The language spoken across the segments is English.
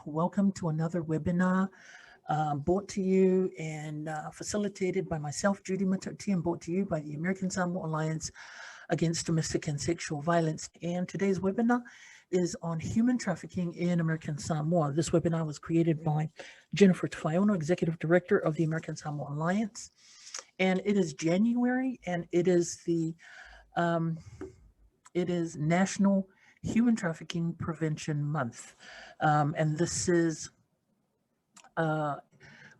Welcome to another webinar brought to you and facilitated by myself, Judy Matoti, and brought to you by the American Samoa Alliance Against Domestic and Sexual Violence. And today's webinar is on human trafficking in American Samoa. This webinar was created by Jennifer Tafiono, Executive Director of the American Samoa Alliance. And it is January, and it is National Human Trafficking Prevention Month. And this is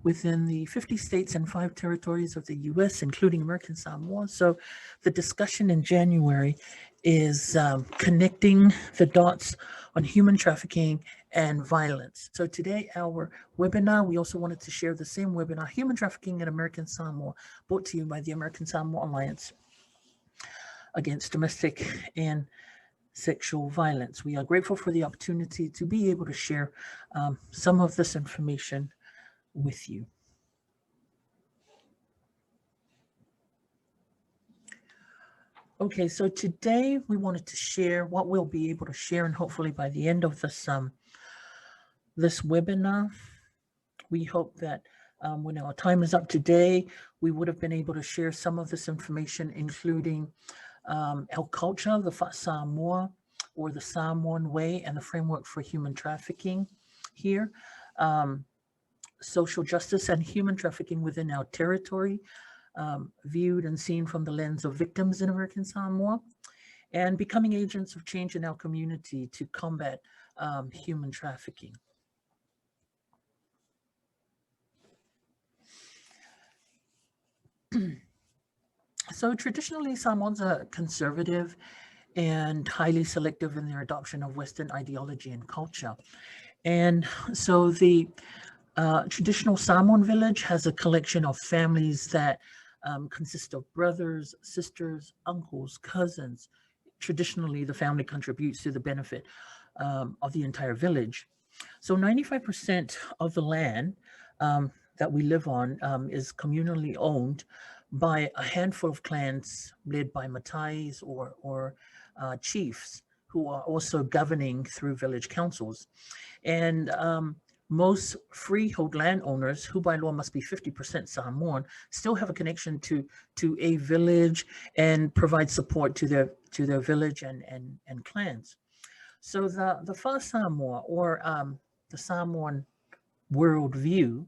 within the 50 states and 5 territories of the U.S., including American Samoa. So the discussion in January is connecting the dots on human trafficking and violence. So today, our webinar, we also wanted to share the same webinar, Human Trafficking in American Samoa, brought to you by the American Samoa Alliance Against Domestic and Sexual Violence. We are grateful for the opportunity to be able to share some of this information with you. Okay, so today we wanted to share what we'll be able to share, and hopefully by the end of this webinar, we hope that when our time is up today, we would have been able to share some of this information, including our culture, the Samoa, or the Samoan way, and the framework for human trafficking here, social justice and human trafficking within our territory, viewed and seen from the lens of victims in American Samoa, and becoming agents of change in our community to combat human trafficking. So traditionally, Samoans are conservative and highly selective in their adoption of Western ideology and culture. And so the traditional Samoan village has a collection of families that consist of brothers, sisters, uncles, cousins. Traditionally, the family contributes to the benefit of the entire village. So 95% of the land that we live on is communally owned by a handful of clans led by matais or chiefs who are also governing through village councils. And most freehold landowners, who by law must be 50% Samoan, still have a connection to a village and provide support to their village and clans. So the Fa Samoa, or the Samoan worldview,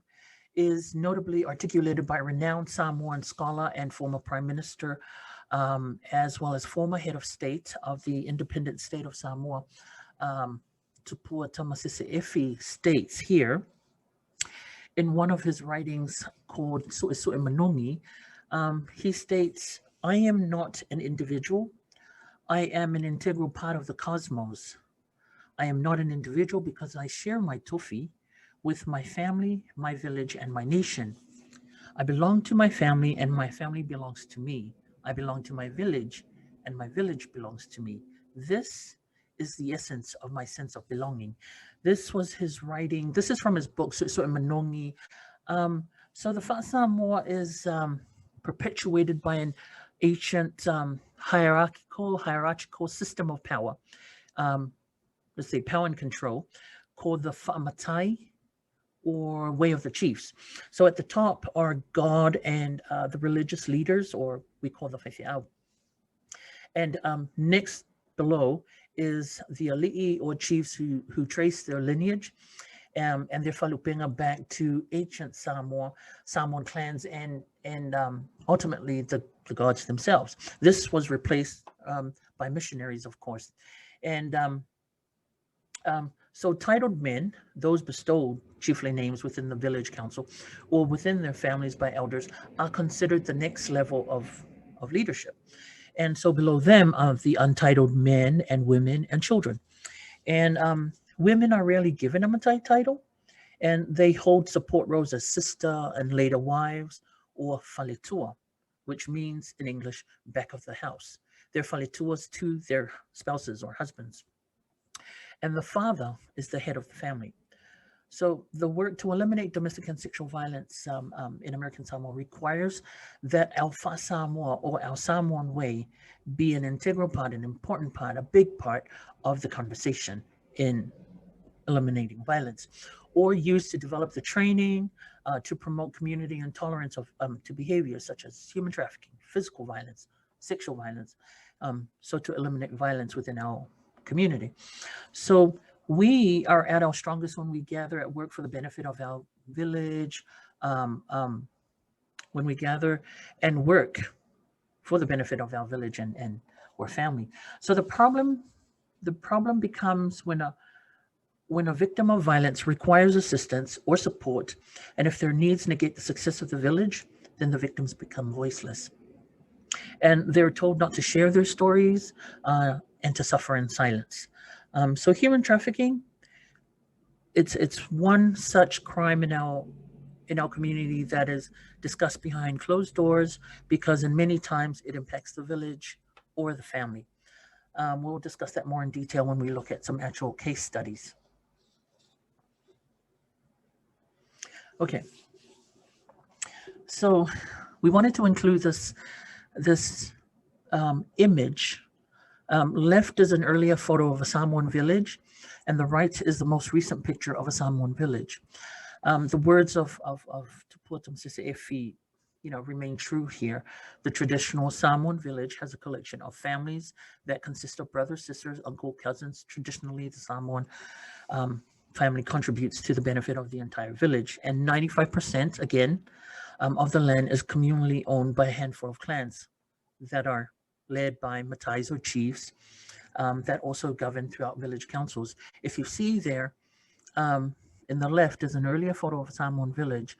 is notably articulated by renowned Samoan scholar and former Prime Minister, as well as former head of state of the independent state of Samoa, Tupua Tamasese Efi, states here in one of his writings called Su'e Manongi, he states, "I am not an individual. I am an integral part of the cosmos. I am not an individual because I share my tofi with my family, my village, and my nation. I belong to my family, and my family belongs to me. I belong to my village, and my village belongs to me. This is the essence of my sense of belonging." This was his writing. This is from his book, Su'e Manongi. So the Fa Samoa is perpetuated by an ancient hierarchical system of power, let's say power and control, called the Fa'amatai, or way of the chiefs. So at the top are God and the religious leaders, or we call the Whaiwhiao. And next below is the ali'i, or chiefs who trace their lineage and their falupenga back to ancient Samoan clans and ultimately the gods themselves. This was replaced by missionaries, of course. And so titled men, those bestowed chiefly names within the village council or within their families by elders, are considered the next level of leadership. And so below them are the untitled men and women and children. And women are rarely given a matai title, and they hold support roles as sister and later wives, or faletua, which means in English, back of the house. They're faletuas to their spouses or husbands. And the father is the head of the family. So the work to eliminate domestic and sexual violence in American Samoa requires that our Fa Samoa, or our Samoan way, be an integral part, an important part, a big part of the conversation in eliminating violence, or used to develop the training to promote community and tolerance of to behaviors such as human trafficking, physical violence, sexual violence, so to eliminate violence within our community. So we are at our strongest when we gather at work for the benefit of our village, um, um, when we gather and work for the benefit of our village and or family. So the problem becomes when a victim of violence requires assistance or support, and if their needs negate the success of the village, then the victims become voiceless. And they're told not to share their stories and to suffer in silence. So human trafficking, it's one such crime in our community that is discussed behind closed doors because in many times it impacts the village or the family. We'll discuss that more in detail when we look at some actual case studies. Okay, so we wanted to include this image. Left is an earlier photo of a Samoan village, and the right is the most recent picture of a Samoan village. The words of Tupuatum Sis'efi, remain true here. The traditional Samoan village has a collection of families that consist of brothers, sisters, uncle, cousins. Traditionally, the Samoan family contributes to the benefit of the entire village, and 95%, again, of the land is communally owned by a handful of clans that are led by matais or chiefs that also govern throughout village councils. If you see there, in the left is an earlier photo of a Samoan village.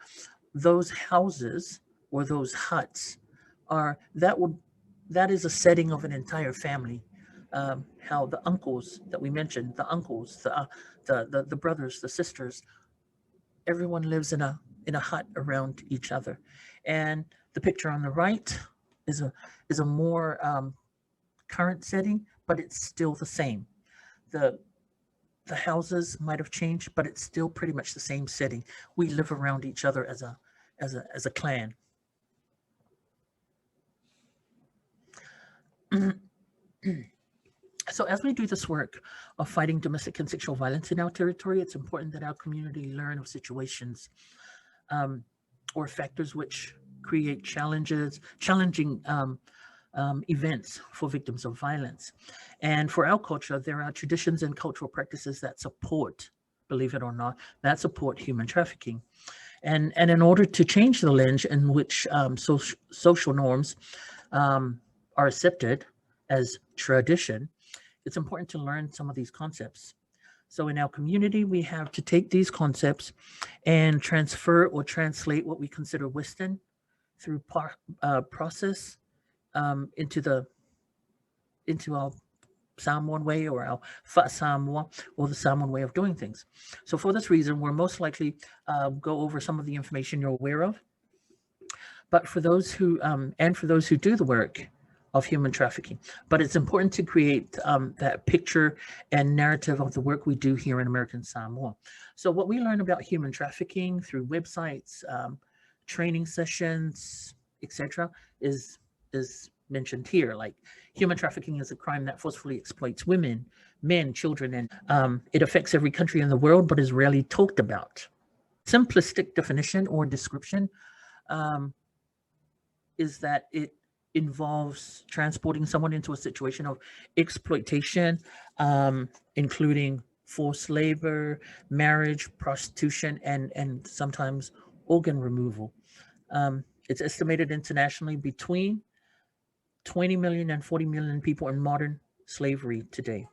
Those houses or those huts that is a setting of an entire family. How the uncles that we mentioned, the brothers, the sisters, everyone lives in a hut around each other. And the picture on the right is a more current setting, but it's still the same. The houses might have changed, but it's still pretty much the same setting. We live around each other as a clan. So as we do this work of fighting domestic and sexual violence in our territory, it's important that our community learn of situations or factors which create challenging events for victims of violence. And for our culture, there are traditions and cultural practices that support, believe it or not, that support human trafficking. And in order to change the lens in which social norms are accepted as tradition, it's important to learn some of these concepts. So in our community, we have to take these concepts and transfer or translate what we consider Western through process into our Samoan way or our Samoa or the Samoan way of doing things. So for this reason, we're most likely go over some of the information you're aware of. But for those who do the work of human trafficking, but it's important to create that picture and narrative of the work we do here in American Samoa. So what we learn about human trafficking through websites, training sessions, etc., is mentioned here. Like human trafficking is a crime that forcefully exploits women, men, children, and it affects every country in the world, but is rarely talked about. Simplistic definition or description is that it involves transporting someone into a situation of exploitation, including forced labor, marriage, prostitution, and sometimes organ removal. It's estimated internationally between 20 million and 40 million people in modern slavery today.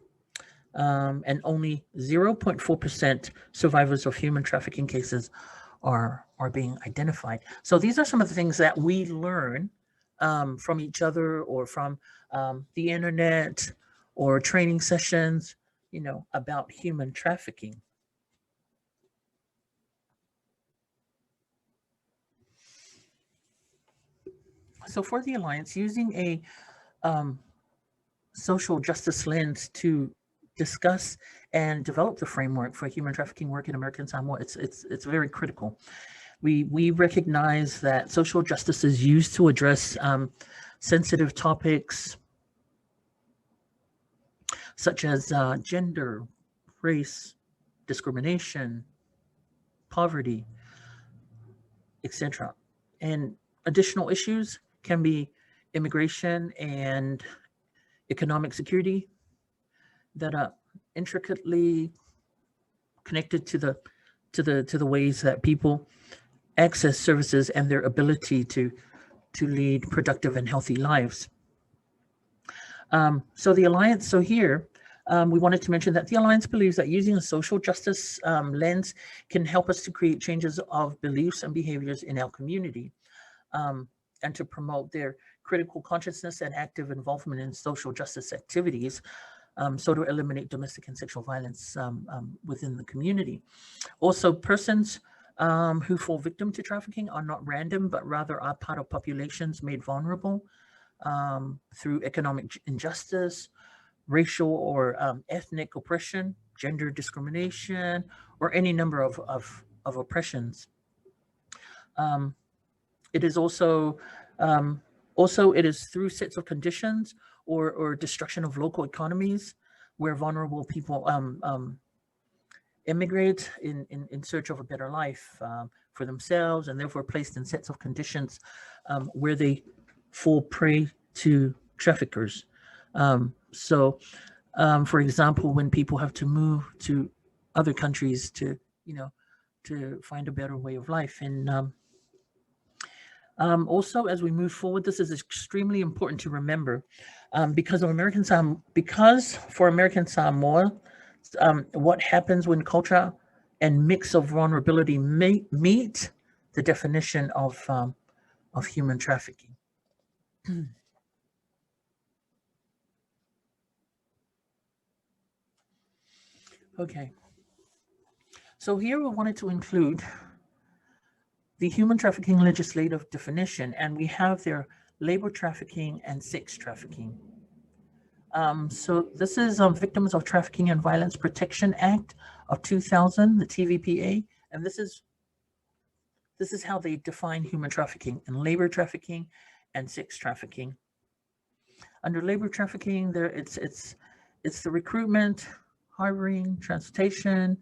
And only 0.4% survivors of human trafficking cases are being identified. So these are some of the things that we learn from each other or from the internet or training sessions, about human trafficking. So for the Alliance, using a social justice lens to discuss and develop the framework for human trafficking work in American Samoa, it's very critical. We recognize that social justice is used to address sensitive topics such as gender, race, discrimination, poverty, etc. And additional issues can be immigration and economic security that are intricately connected to the ways that people access services and their ability to lead productive and healthy lives. So the Alliance, so here, we wanted to mention that the Alliance believes that using a social justice lens can help us to create changes of beliefs and behaviors in our community, and to promote their critical consciousness and active involvement in social justice activities, so to eliminate domestic and sexual violence within the community. Also, persons who fall victim to trafficking are not random, but rather are part of populations made vulnerable through economic injustice, racial or ethnic oppression, gender discrimination, or any number of oppressions. It is also it is through sets of conditions or destruction of local economies where vulnerable people immigrate in search of a better life for themselves, and therefore placed in sets of conditions where they fall prey to traffickers. So, for example, when people have to move to other countries to, to find a better way of life. And also, as we move forward, this is extremely important to remember because for American Samoa, what happens when culture and mix of vulnerability meet the definition of human trafficking. Okay. So here we wanted to include the human trafficking legislative definition, and we have their labor trafficking and sex trafficking. So this is Victims of Trafficking and Violence Protection Act of 2000, the TVPA, and this is how they define human trafficking and labor trafficking and sex trafficking. Under labor trafficking, it's the recruitment, hiring, transportation,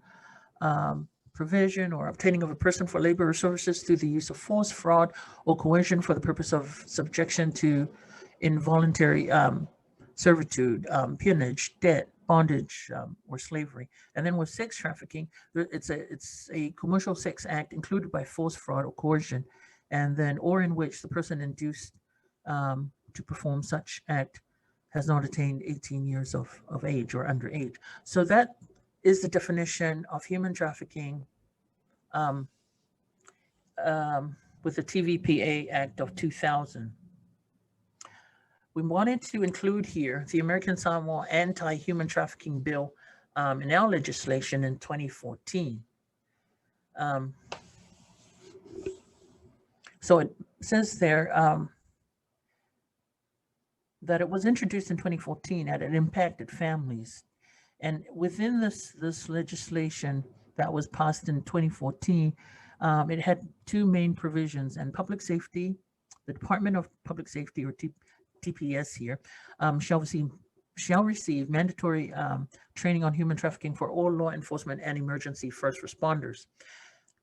provision or obtaining of a person for labor or services through the use of force, fraud, or coercion for the purpose of subjection to involuntary servitude, peonage, debt, bondage, or slavery. And then with sex trafficking, it's a commercial sex act included by force, fraud, or coercion, and then or in which the person induced to perform such act has not attained 18 years of age or underage. So that is the definition of human trafficking with the TVPA Act of 2000. We wanted to include here the American Samoa Anti-Human Trafficking Bill in our legislation in 2014. So it says there that it was introduced in 2014 and it impacted families. And within this legislation that was passed in 2014, it had two main provisions. And public safety, the Department of Public Safety, or TPS here, shall receive mandatory training on human trafficking for all law enforcement and emergency first responders.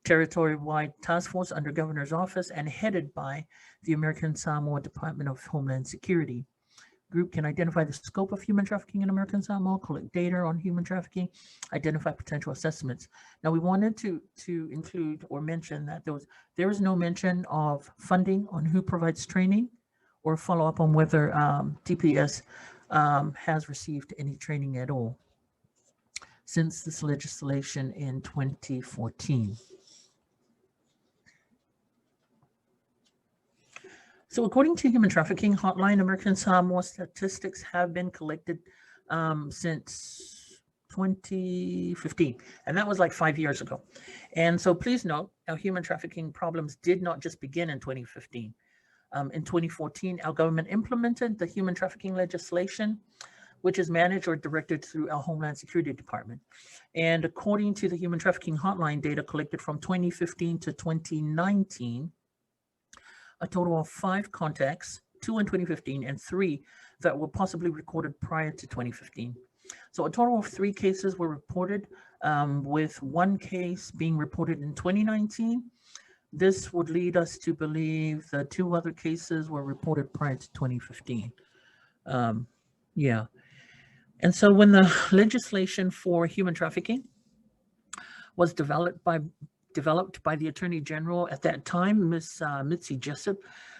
Territory-wide task force under Governor's office and headed by the American Samoa Department of Homeland Security. Group can identify the scope of human trafficking in American Samoa, collect data on human trafficking, identify potential assessments. Now, we wanted to include or mention that there is no mention of funding on who provides training or follow up on whether TPS has received any training at all since this legislation in 2014. So according to Human Trafficking Hotline, American Samoa statistics have been collected since 2015, and that was like 5 years ago. And so please note, our human trafficking problems did not just begin in 2015. In 2014, our government implemented the human trafficking legislation, which is managed or directed through our Homeland Security Department. And according to the Human Trafficking Hotline data collected from 2015 to 2019, a total of 5 contacts, 2 in 2015 and 3 that were possibly recorded prior to 2015. So a total of 3 cases were reported with one case being reported in 2019. This would lead us to believe the two other cases were reported prior to 2015. Yeah. And so when the legislation for human trafficking was developed by the Attorney General at that time, Ms. Mitzi Jessup,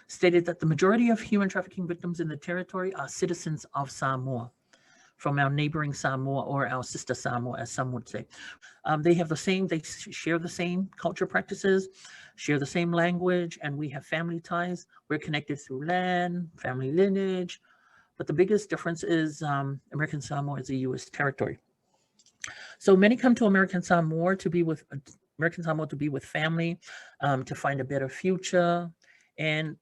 stated that the majority of human trafficking victims in the territory are citizens of Samoa, from our neighboring Samoa, or our sister Samoa, as some would say. They share the same culture practices, share the same language, and we have family ties. We're connected through land, family lineage, but the biggest difference is American Samoa is a U.S. territory. So many come to American Samoa to be with family, to find a better future, and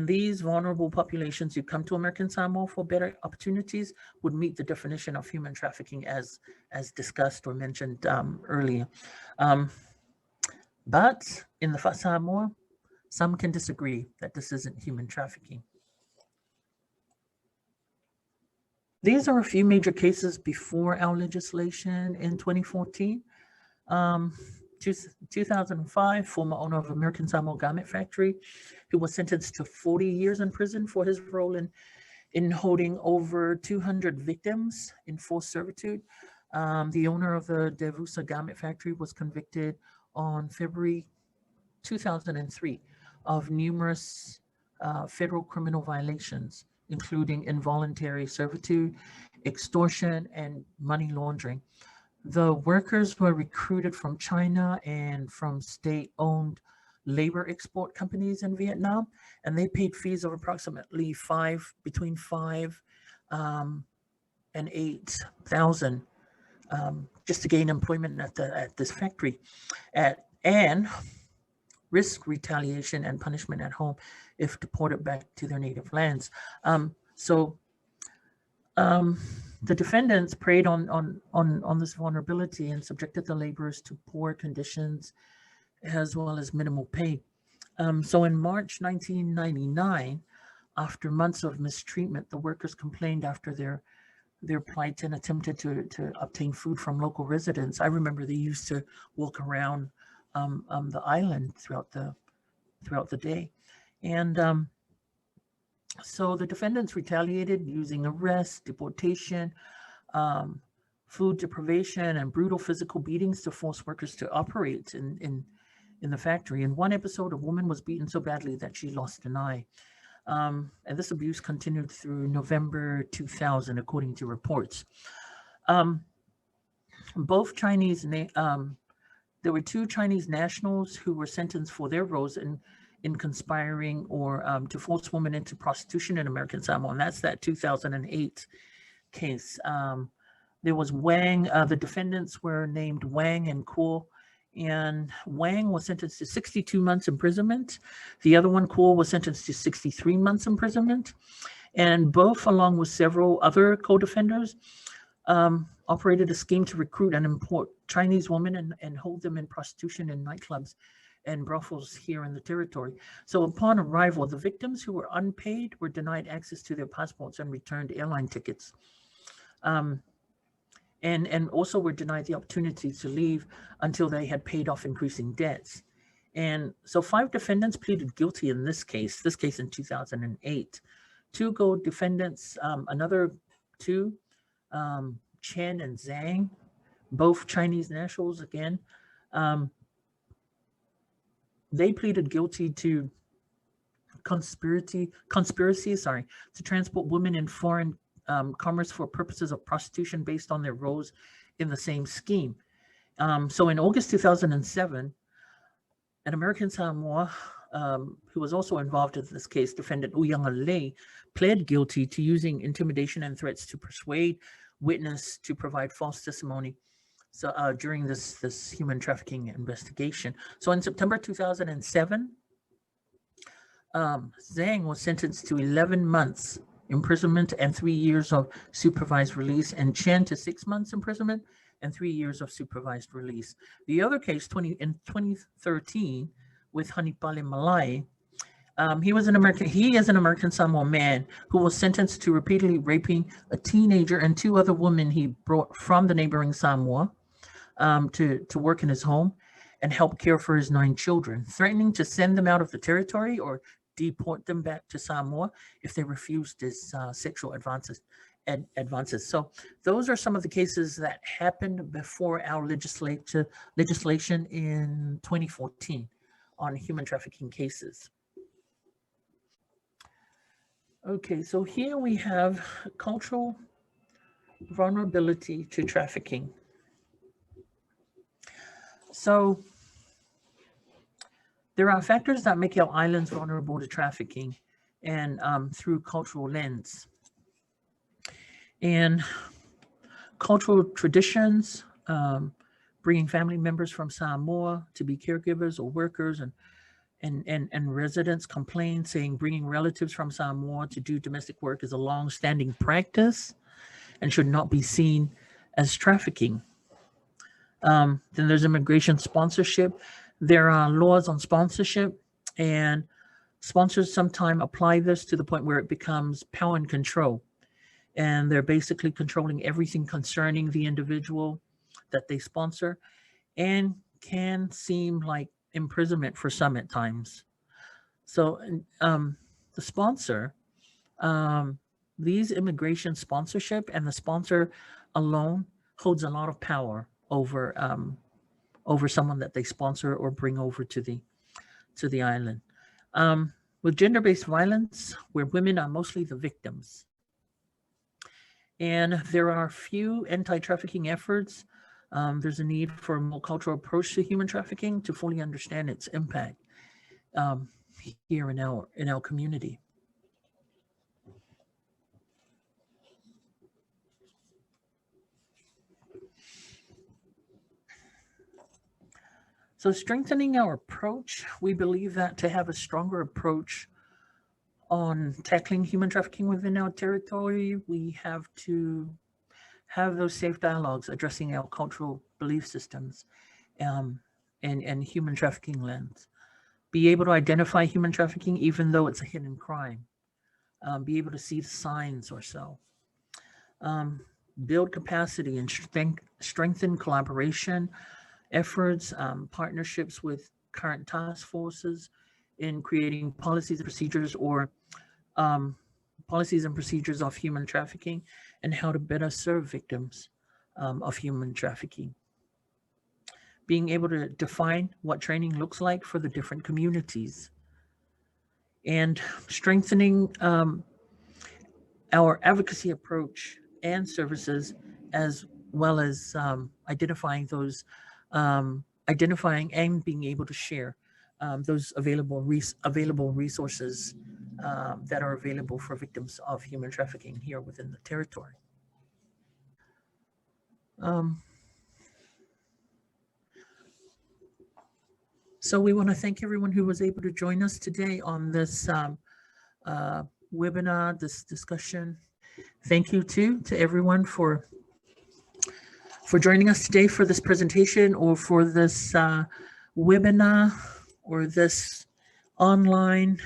these vulnerable populations who come to American Samoa for better opportunities would meet the definition of human trafficking as discussed or mentioned earlier. But in the Samoa, some can disagree that this isn't human trafficking. These are a few major cases before our legislation in 2014. 2005, former owner of American Samoa Garment Factory, who was sentenced to 40 years in prison for his role in holding over 200 victims in forced servitude. The owner of the Devusa Garment Factory was convicted on February 2003 of numerous federal criminal violations, including involuntary servitude, extortion, and money laundering. The workers were recruited from China and from state-owned labor export companies in Vietnam, and they paid fees of approximately between $5,000 and $8,000 just to gain employment at this factory, and risk retaliation and punishment at home if deported back to their native lands. The defendants preyed on this vulnerability and subjected the laborers to poor conditions as well as minimal pay. So in March 1999, after months of mistreatment, the workers complained after their plight and attempted to obtain food from local residents. I remember they used to walk around the island throughout the day, and so the defendants retaliated using arrest, deportation, food deprivation, and brutal physical beatings to force workers to operate in the factory. In one episode, a woman was beaten so badly that she lost an eye. And this abuse continued through November 2000, according to reports. There were two Chinese nationals who were sentenced for their roles in conspiring or to force women into prostitution in American Samoa, and that's that 2008 case. There was Wang. The defendants were named Wang and Kuo, and Wang was sentenced to 62 months imprisonment. The other one, Kuo, was sentenced to 63 months imprisonment, and both, along with several other co-defenders, operated a scheme to recruit and import Chinese women and hold them in prostitution in nightclubs and brothels here in the territory. So upon arrival, the victims who were unpaid were denied access to their passports and returned airline tickets. And also were denied the opportunity to leave until they had paid off increasing debts. And so 5 defendants pleaded guilty in this case in 2008. 2 co-defendants, another 2, Chen and Zhang, both Chinese nationals again, they pleaded guilty to conspiracy to transport women in foreign commerce for purposes of prostitution based on their roles in the same scheme. So in August 2007, an American Samoa who was also involved in this case, defendant Uyanga Lei, pled guilty to using intimidation and threats to persuade witness to provide false testimony during this human trafficking investigation. So in September 2007, Zhang was sentenced to 11 months imprisonment and 3 years of supervised release, and Chen to 6 months imprisonment and 3 years of supervised release. The other case, in 2013, with Hanipale Malai, he is an American Samoa man who was sentenced to repeatedly raping a teenager and 2 other women he brought from the neighboring Samoa. to work in his home and help care for his 9 children, threatening to send them out of the territory or deport them back to Samoa if they refused his sexual advances. So those are some of the cases that happened before our legislation in 2014 on human trafficking cases. Okay, so here we have cultural vulnerability to trafficking. So there are factors that make our islands vulnerable to trafficking and through cultural lens. And cultural traditions, bringing family members from Samoa to be caregivers or workers, and residents complain saying bringing relatives from Samoa to do domestic work is a long-standing practice and should not be seen as trafficking. Then there's immigration sponsorship. There are laws on sponsorship, and sponsors sometimes apply this to the point where it becomes power and control. And they're basically controlling everything concerning the individual that they sponsor, and can seem like imprisonment for some at times. So the sponsor, these immigration sponsorship and the sponsor alone holds a lot of power over over someone that they sponsor or bring over to the island. With gender-based violence, where women are mostly the victims, and there are few anti-trafficking efforts. There's a need for a multicultural approach to human trafficking to fully understand its impact here in our community. So strengthening our approach, we believe that to have a stronger approach on tackling human trafficking within our territory, we have to have those safe dialogues addressing our cultural belief systems and human trafficking lens. Be able to identify human trafficking even though it's a hidden crime. Be able to see the signs or so. Build capacity and strengthen collaboration efforts, partnerships with current task forces in creating policies and procedures or policies and procedures of human trafficking and how to better serve victims of human trafficking. Being able to define what training looks like for the different communities and strengthening our advocacy approach and services, as well as identifying and being able to share those available resources that are available for victims of human trafficking here within the territory. So we want to thank everyone who was able to join us today on this webinar, this discussion. Thank you to everyone for joining us today for this presentation or for this webinar or this online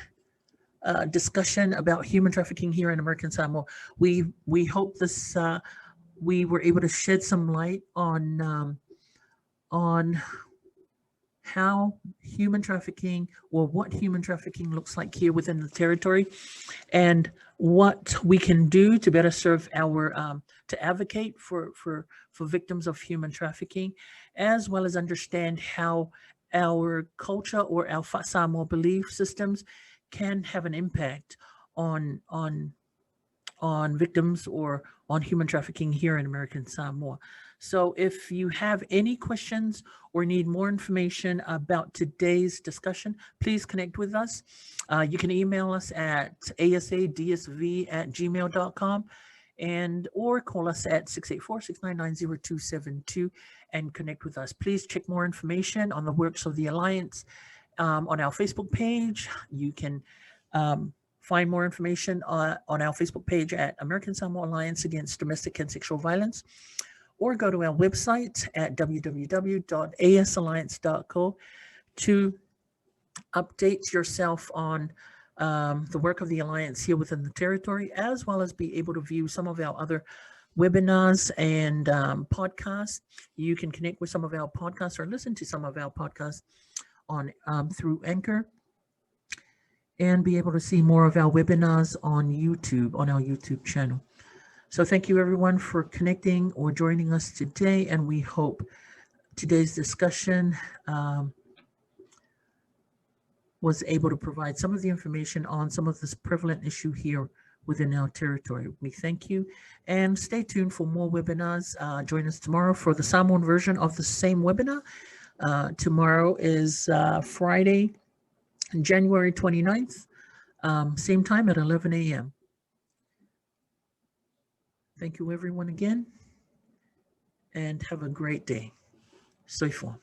discussion about human trafficking here in American Samoa. We hope this we were able to shed some light on how human trafficking or what human trafficking looks like here within the territory, and what we can do to better serve our to advocate for victims of human trafficking, as well as understand how our culture or our Samoa belief systems can have an impact on victims or on human trafficking here in American Samoa. So if you have any questions or need more information about today's discussion, please connect with us. You can email us at asadsv@gmail.com or call us at 684-699-0272 and connect with us. Please check more information on the works of the Alliance on our Facebook page. You can find more information on our Facebook page at American Samoa Alliance Against Domestic and Sexual Violence, or go to our website at www.asalliance.co to update yourself on the work of the Alliance here within the territory, as well as be able to view some of our other webinars and podcasts. You can connect with some of our podcasts or listen to some of our podcasts on through Anchor, and be able to see more of our webinars on YouTube, on our YouTube channel. So thank you everyone for connecting or joining us today, and we hope today's discussion was able to provide some of the information on some of this prevalent issue here within our territory. We thank you, and stay tuned for more webinars. Join us tomorrow for the Samoan version of the same webinar. Tomorrow is Friday, January 29th, same time at 11 a.m. Thank you everyone again, and have a great day. Soifo.